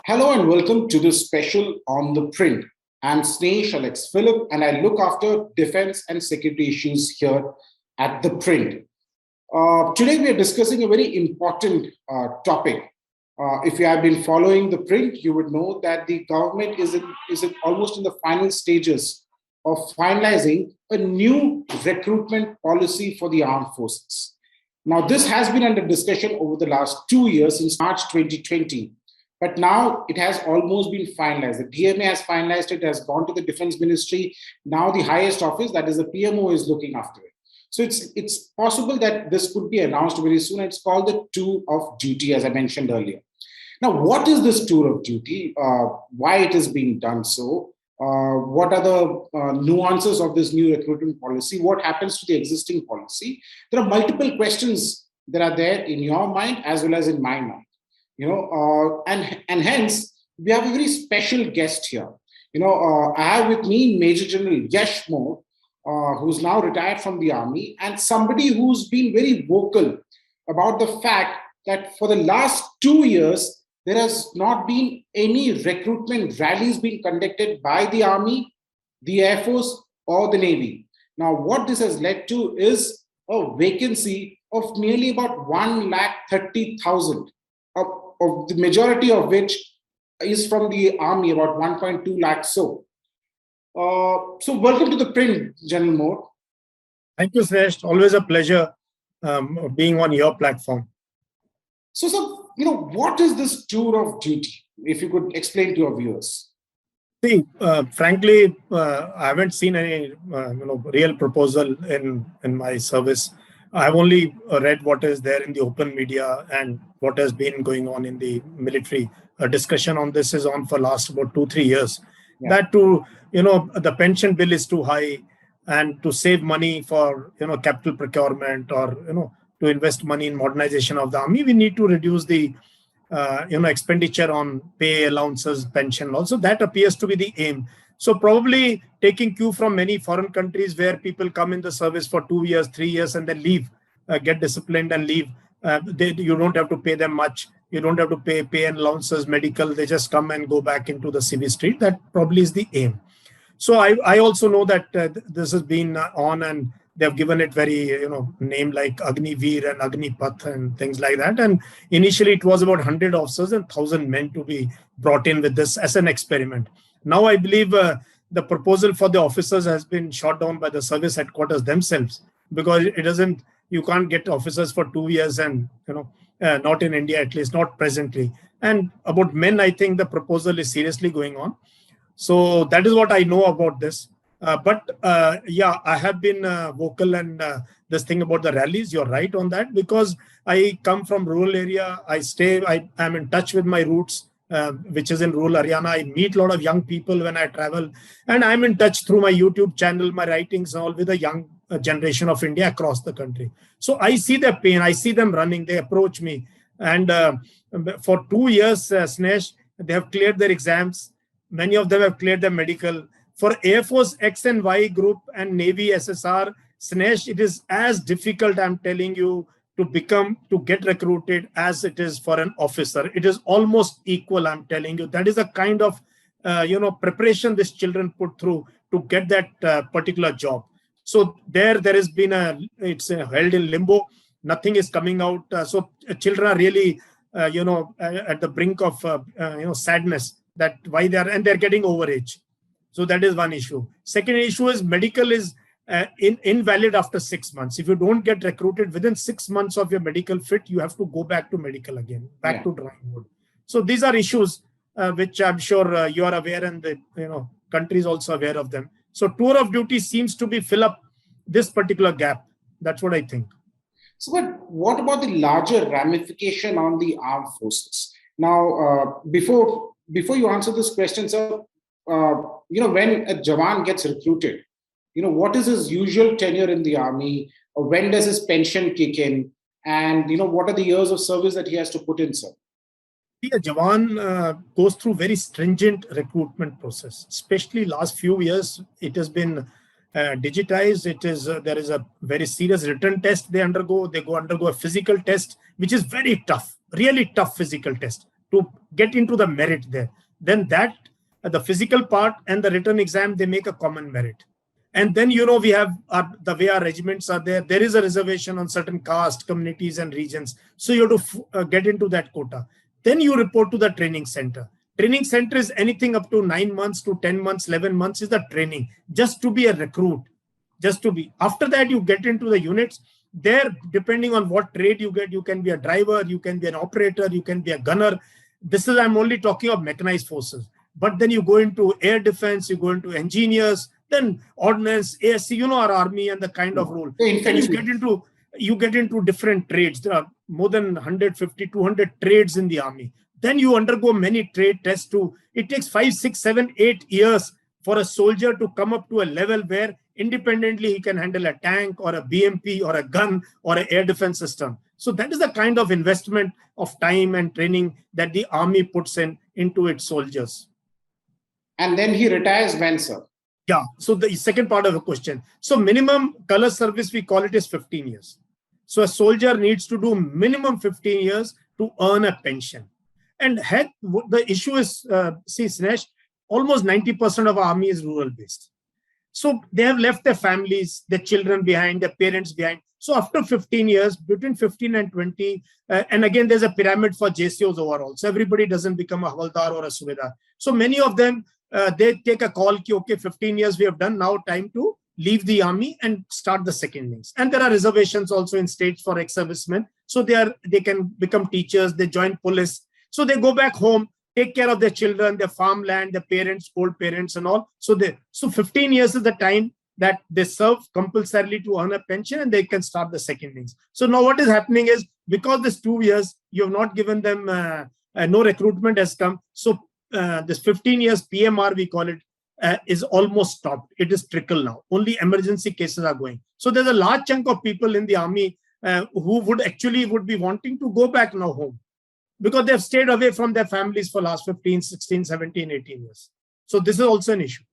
Hello and welcome to this special on the print. I'm Snehesh Alex Philip and I look after defense and security issues here at the print. Today we are discussing a very important topic. If you have been following the print, you would know that the government is almost in the final stages of finalizing a new recruitment policy for the armed forces. Now, this has been under discussion over the last 2 years since March 2020. But now it has almost been finalized. The DMA has finalized it, has gone to the Defense Ministry. Now the highest office, that is the PMO, is looking after it. So it's possible that this could be announced very soon. It's called the tour of duty, as I mentioned earlier. Now, what is this tour of duty? Why it is being done so? What are the nuances of this new recruitment policy? What happens to the existing policy? There are multiple questions that are there in your mind as well as in my mind. And hence we have a very special guest here. I have with me Maj Gen Yash Mor, who's now retired from the army, and somebody who's been very vocal about the fact that for the last 2 years, there has not been any recruitment rallies being conducted by the army, the Air Force, or the Navy. Now, what this has led to is a vacancy of nearly about 130,000. Of the majority of which is from the army, about 1.2 lakhs. So welcome to the print, General Mor. Thank you, Snehesh. Always a pleasure being on your platform. So, what is this tour of duty? If you could explain to your viewers. See, frankly, I haven't seen any real proposal in my service. I've only read what is there in the open media and what has been going on in the military. Discussion on this is on for last about 2-3 years. Yeah. That the pension bill is too high, and to save money for capital procurement or to invest money in modernization of the army, we need to reduce the expenditure on pay, allowances, pension. Also, that appears to be the aim. So probably taking cue from many foreign countries where people come in the service for 2 years, 3 years, and then leave, get disciplined and leave. You don't have to pay them much. You don't have to pay and allowances, medical. They just come and go back into the civil street. That probably is the aim. So I also know that this has been on, and they've given it very, name like Agni Veer and Agni Path and things like that. And initially it was about 100 officers and 1,000 men to be brought in with this as an experiment. Now I believe the proposal for the officers has been shot down by the service headquarters themselves, because you can't get officers for 2 years and, not in India, at least not presently. And about men, I think the proposal is seriously going on. So that is what I know about this. I have been vocal, and this thing about the rallies, you're right on that, because I come from rural area. I am in touch with my roots. Which is in rural Haryana. I meet a lot of young people when I travel, and I'm in touch through my YouTube channel, my writings, all with the young generation of India across the country. So I see their pain. I see them running. They approach me, and for 2 years, Snehesh, they have cleared their exams. Many of them have cleared their medical. For Air Force X and Y group and Navy SSR, Snehesh, it is as difficult, I'm telling you, to get recruited as it is for an officer. It is almost equal, I'm telling you. That is the kind of preparation these children put through to get that particular job. So there has been it's held in limbo. Nothing is coming out. So children are really at the brink of sadness, that why they're getting overage. So that is one issue. Second issue is medical is invalid after 6 months. If you don't get recruited within 6 months of your medical fit, you have to go back to medical again, back to drawing board. So these are issues which I'm sure you are aware, and the country is also aware of them. So tour of duty seems to be fill up this particular gap. That's what I think. So, but what about the larger ramification on the armed forces? Now, before you answer this question, sir, when a Jawan gets recruited, what is his usual tenure in the army? Or when does his pension kick in? And, what are the years of service that he has to put in, sir? A Jawan goes through very stringent recruitment process, especially last few years. It has been digitized. There is a very serious written test they undergo. They undergo a physical test, which is very tough, really tough physical test. to get into the merit there. Then that the physical part and the written exam, they make a common merit. And then, we have the way our regiments are there. There is a reservation on certain caste, communities, and regions. So you have to get into that quota. Then you report to the training center. Training center is anything up to 9 months to 10 months, 11 months is the training, just to be a recruit, just to be. After that, you get into the units. There, depending on what trade you get, you can be a driver, you can be an operator, you can be a gunner. I'm only talking of mechanized forces. But then you go into air defense, you go into engineers, then ordnance, ASC, our army and the kind of role. Then you get into different trades. There are more than 150, 200 trades in the army. Then you undergo many trade tests too. It takes 5, 6, 7, 8 years for a soldier to come up to a level where independently he can handle a tank or a BMP or a gun or an air defense system. So that is the kind of investment of time and training that the army puts into its soldiers. And then he retires when, sir? Yeah. So the second part of the question. So minimum color service, we call it, is 15 years. So a soldier needs to do minimum 15 years to earn a pension. And the issue is, see, Snehesh, almost 90% of our army is rural based. So they have left their families, their children behind, their parents behind. So after 15 years, between 15 and 20, and again, there's a pyramid for JCOs overall. So everybody doesn't become a Havaldar or a Subedar. So many of them, they take a call, okay, 15 years we have done, now time to leave the army and start the second innings. And there are reservations also in states for ex-servicemen. So they can become teachers, they join police. So they go back home, take care of their children, their farmland, their parents, old parents and all. So 15 years is the time that they serve compulsorily to earn a pension, and they can start the second innings. So now what is happening is, because this 2 years, you have not given them, no recruitment has come. So this 15 years PMR, we call it, is almost stopped. It is trickle now. Only emergency cases are going. So there's a large chunk of people in the army who would be wanting to go back now home, because they've stayed away from their families for last 15, 16, 17, 18 years. So this is also an issue.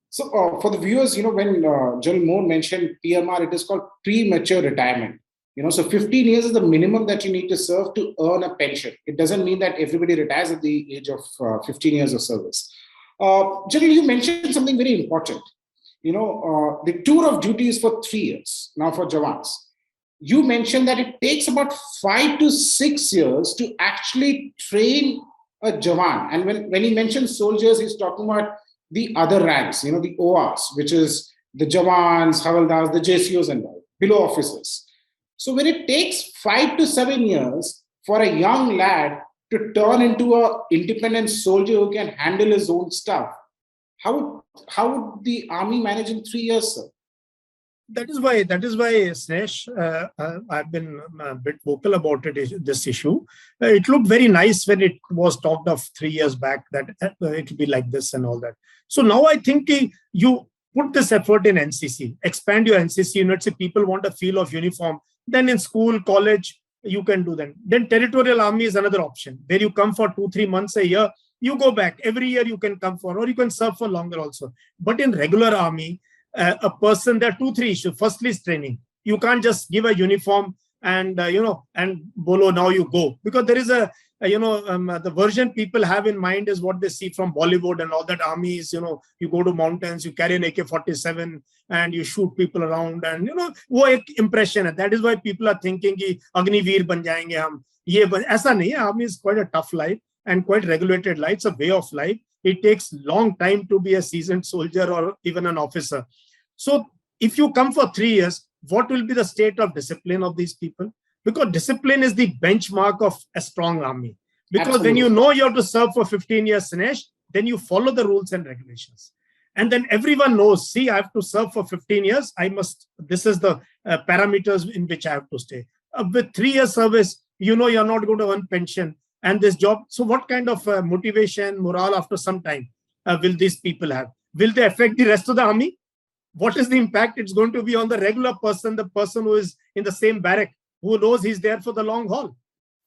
So for the viewers, when General Moore mentioned PMR, it is called premature retirement. So 15 years is the minimum that you need to serve to earn a pension. It doesn't mean that everybody retires at the age of 15 years of service. General, you mentioned something very important. The tour of duty is for 3 years now for Jawans. You mentioned that it takes about 5 to 6 years to actually train a Jawan. And when he mentions soldiers, he's talking about the other ranks, the ORs, which is the Jawans, Havaldars, the JCOs and all, below officers. So when it takes 5 to 7 years for a young lad to turn into an independent soldier who can handle his own stuff, how would the army manage in 3 years, sir? That is why, Snehesh, I've been a bit vocal about this issue. It looked very nice when it was talked of 3 years back that it will be like this and all that. So now I think you put this effort in NCC, expand your NCC units. If people want a feel of uniform, then in school, college, you can do that. Then territorial army is another option, where you come for 2-3 months a year, you go back. Every year you can come for, or you can serve for longer also. But in regular army, a person, there are 2-3 issues. Firstly is training. You can't just give a uniform and and bolo, now you go, because there is the version people have in mind is what they see from Bollywood and all that. Armies, you go to mountains, you carry an AK-47 and you shoot people around, and wo ek impression hai. That is why people are thinking ki Agniveer ban jayenge hum. Aisa nahi hai. Army is quite a tough life and quite regulated life. It's a way of life. It takes long time to be a seasoned soldier or even an officer. So if you come for 3 years, what will be the state of discipline of these people? Because discipline is the benchmark of a strong army. Because Absolutely. When you have to serve for 15 years, Snehesh, then you follow the rules and regulations. And then everyone knows, see, I have to serve for 15 years. This is the parameters in which I have to stay. With 3 years service, you're not going to earn pension and this job. So what kind of motivation, morale after some time will these people have? Will they affect the rest of the army? What is the impact it's going to be on the regular person, the person who is in the same barrack, who knows he's there for the long haul?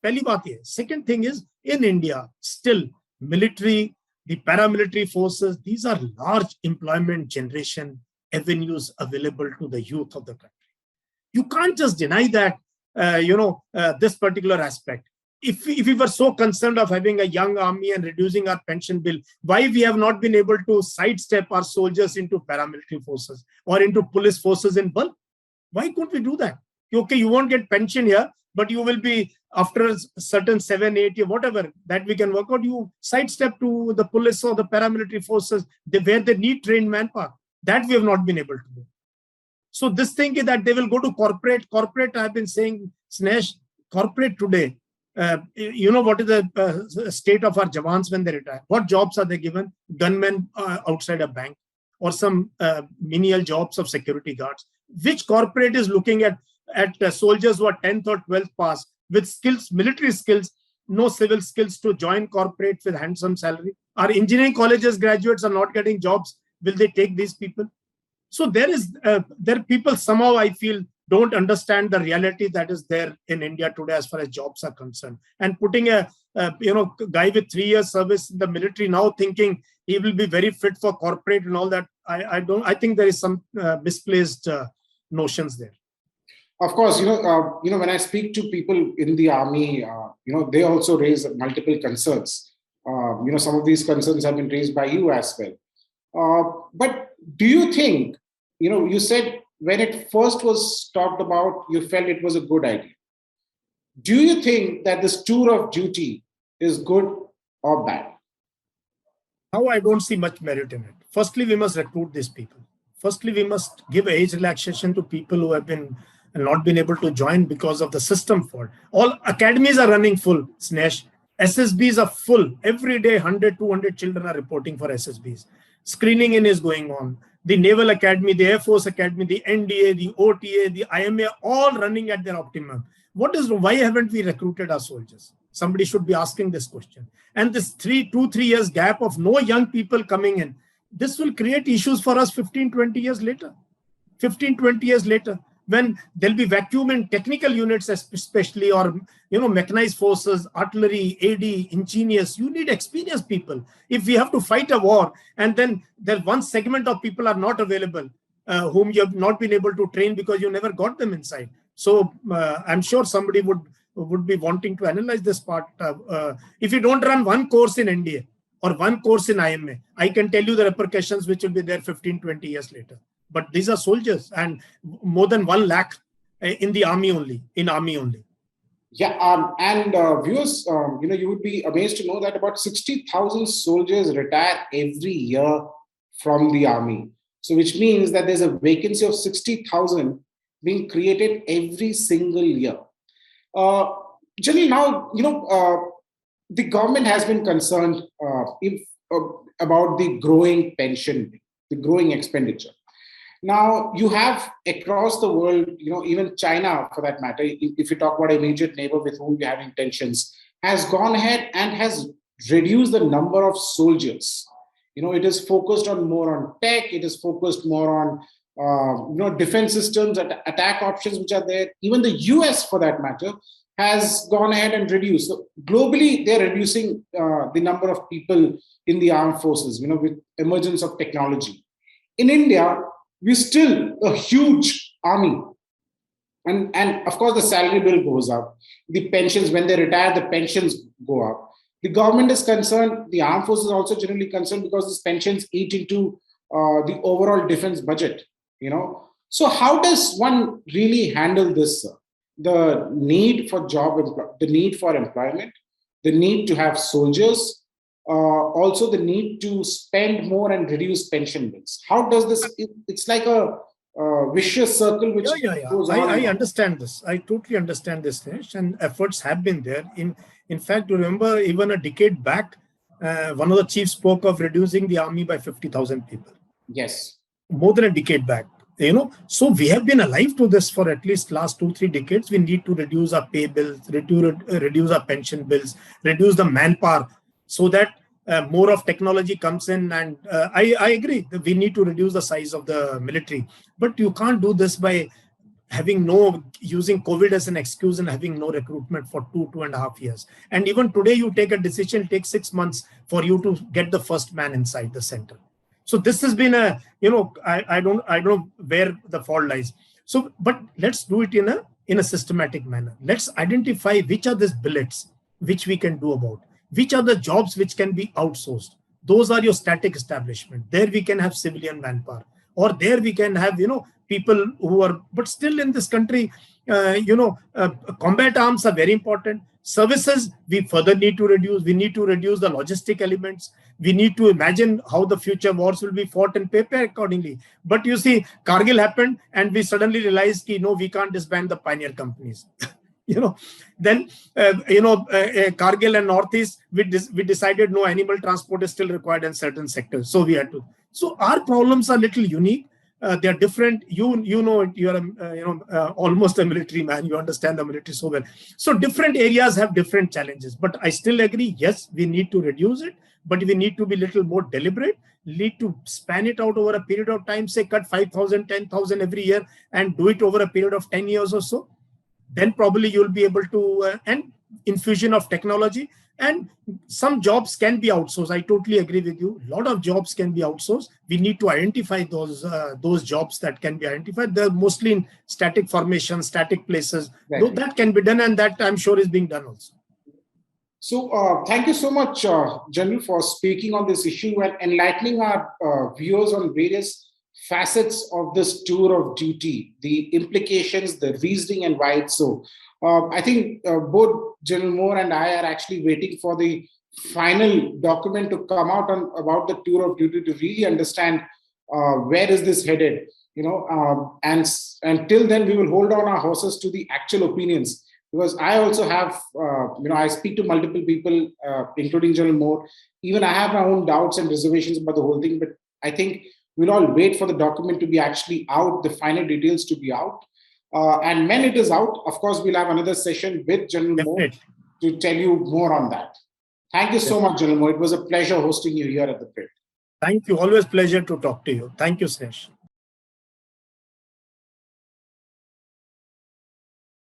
Pehli baat ye. Second thing is, in India, still military, the paramilitary forces, these are large employment generation avenues available to the youth of the country. You can't just deny that, this particular aspect. if we were so concerned of having a young army and reducing our pension bill, why we have not been able to sidestep our soldiers into paramilitary forces or into police forces in bulk? Why couldn't we do that? Okay, you won't get pension here, but you will be, after a certain 7, 8 year, whatever, that we can work out, you sidestep to the police or the paramilitary forces where they need trained manpower. That we have not been able to do. So this thing is that they will go to corporate. Corporate, I've been saying, Snehesh, corporate today, you know what is the state of our Jawans when they retire? What jobs are they given? Gunmen outside a bank, or some menial jobs of security guards. Which corporate is looking at soldiers who are 10th or 12th pass with skills, military skills, no civil skills, to join corporate with handsome salary? Our engineering colleges graduates are not getting jobs. Will they take these people? So there are people somehow, I feel, don't understand the reality that is there in India today as far as jobs are concerned. And putting a guy with 3 years service in the military now thinking he will be very fit for corporate and all that, I think there is some misplaced notions there. Of course, when I speak to people in the army, they also raise multiple concerns. Some of these concerns have been raised by you as well. But do you think, you said when it first was talked about, you felt it was a good idea. Do you think that this tour of duty is good or bad? Now I don't see much merit in it. Firstly, we must recruit these people. Firstly, we must give age relaxation to people who have not been able to join because of the system fault. All academies are running full, Snehesh. SSBs are full. Every day, 100, 200 children are reporting for SSBs. Screening in is going on. The Naval Academy, the Air Force Academy, the NDA, the OTA, the IMA, all running at their optimum. Why haven't we recruited our soldiers? Somebody should be asking this question. And this 3 years gap of no young people coming in, this will create issues for us 15, 20 years later. 15, 20 years later, when there'll be vacuum in technical units, especially, or mechanized forces, artillery, AD, engineers. You need experienced people. If we have to fight a war, and then there one segment of people are not available, whom you have not been able to train because you never got them inside. So I'm sure somebody would be wanting to analyze this part. If you don't run one course in NDA or one course in IMA, I can tell you the repercussions which will be there 15, 20 years later. But these are soldiers, and more than 1 lakh in the army only, Yeah, and viewers, you would be amazed to know that about 60,000 soldiers retire every year from the army. So which means that there's a vacancy of 60,000 being created every single year. Generally now, the government has been concerned about the growing pension, the growing expenditure. Now, you have across the world, even China, for that matter, if you talk about an immediate neighbor with whom you have intentions, has gone ahead and has reduced the number of soldiers. It is focused on more on tech. It is focused more on, defense systems, attack options which are there. Even the US, for that matter, has gone ahead and reduced. So globally, they're reducing the number of people in the armed forces, with emergence of technology. In India, we're still a huge army. And of course, the salary bill goes up. The pensions, when they retire, the pensions go up. The government is concerned. The armed forces are also generally concerned because these pensions eat into the overall defense budget. So how does one really handle this, sir? The need for the need for employment, the need to have soldiers, also the need to spend more and reduce pension bills. How does this? It's like a vicious circle which goes on. I understand this. I totally understand this, Snehesh, and efforts have been there. In fact, you remember even a decade back, one of the chiefs spoke of reducing the army by 50,000 people. Yes. More than a decade back. So we have been alive to this for at least last 2-3 decades. We need to reduce our pay bills, reduce our pension bills, reduce the manpower, so that more of technology comes in. And I agree that we need to reduce the size of the military, but you can't do this by using COVID as an excuse and having no recruitment for 2.5 years. And even today, you take a decision, it takes 6 months for you to get the first man inside the center. So this has been I don't know where the fault lies. So, but let's do it in a systematic manner. Let's identify which are these billets which we can do about? Which are the jobs which can be outsourced? Those are your static establishment. There we can have civilian manpower, or there we can have, people who are, but still in this country, combat arms are very important. Services, we further need to reduce. We need to reduce the logistic elements. We need to imagine how the future wars will be fought and prepare accordingly. But you see, Kargil happened, and we suddenly realized, no, we can't disband the pioneer companies. Then Kargil and Northeast, we decided no, animal transport is still required in certain sectors, so we had to. So our problems are little unique. They are different. You are almost a military man. You understand the military so well. So different areas have different challenges. But I still agree. Yes, we need to reduce it, but we need to be a little more deliberate. Need to span it out over a period of time. Say cut 5,000, 10,000 every year, and do it over a period of 10 years or so. Then probably you'll be able to, and infusion of technology, and some jobs can be outsourced. I totally agree with you. A lot of jobs can be outsourced. We need to identify those jobs that can be identified. They're mostly in static formation, static places. Though that can be done, and that I'm sure is being done also. So thank you so much, General, for speaking on this issue and enlightening our viewers on various facets of this tour of duty, the implications, the reasoning, and why it's so. I think both General Moore and I are actually waiting for the final document to come out about the tour of duty to really understand where is this headed, and until then we will hold on our horses to the actual opinions, because I also have, I speak to multiple people, including General Moore. Even I have my own doubts and reservations about the whole thing, but I think we'll all wait for the document to be actually out, the final details to be out. And when it is out, of course, we'll have another session with General Moore to tell you more on that. Thank you so much, General Moore. It was a pleasure hosting you here at the Print. Thank you. Always pleasure to talk to you. Thank you, Snehesh.